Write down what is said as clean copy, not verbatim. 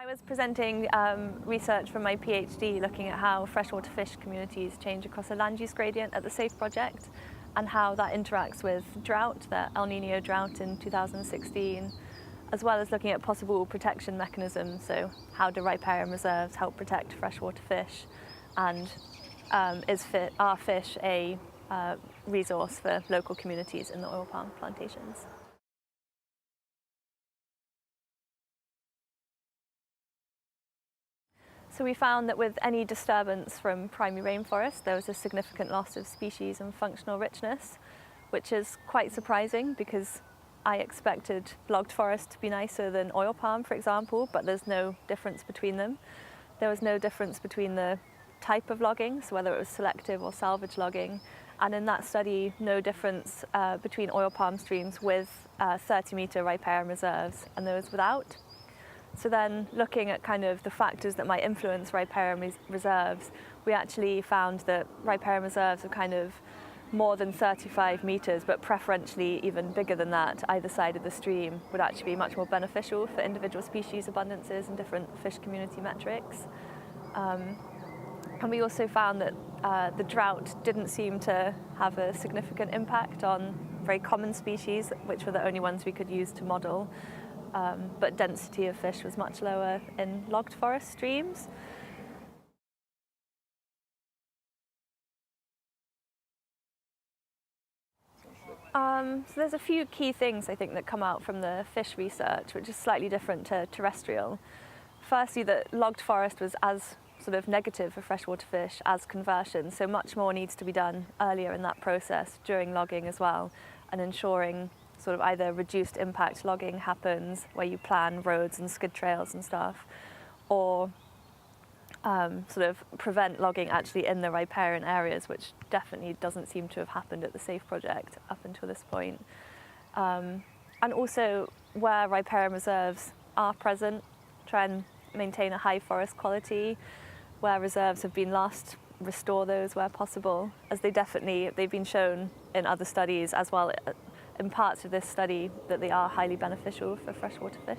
I was presenting research from my PhD looking at how freshwater fish communities change across a land use gradient at the SAFE project and how that interacts with drought, the El Nino drought in 2016, as well as looking at possible protection mechanisms. So how do riparian reserves help protect freshwater fish, and are fish a resource for local communities in the oil palm plantations? So we found that with any disturbance from primary rainforest, there was a significant loss of species and functional richness, which is quite surprising because I expected logged forest to be nicer than oil palm, for example, but there's no difference between them. There was no difference between the type of logging, so whether it was selective or salvage logging, and in that study, no difference between oil palm streams with 30-metre riparian reserves and those without. So then looking at kind of the factors that might influence riparian reserves, we actually found that riparian reserves are kind of more than 35 metres, but preferentially even bigger than that, either side of the stream, would actually be much more beneficial for individual species abundances and different fish community metrics. And we also found that the drought didn't seem to have a significant impact on very common species, which were the only ones we could use to model. But density of fish was much lower in logged forest streams. So there's a few key things I think that come out from the fish research, which is slightly different to terrestrial. Firstly, that logged forest was as sort of negative for freshwater fish as conversion, so much more needs to be done earlier in that process during logging as well, and ensuring sort of either reduced impact logging happens where you plan roads and skid trails and stuff, or sort of prevent logging actually in the riparian areas, which definitely doesn't seem to have happened at the SAFE project up until this point. And also where riparian reserves are present, try and maintain a high forest quality. Where reserves have been lost, restore those where possible, as they've been shown in other studies as well in parts of this study that they are highly beneficial for freshwater fish.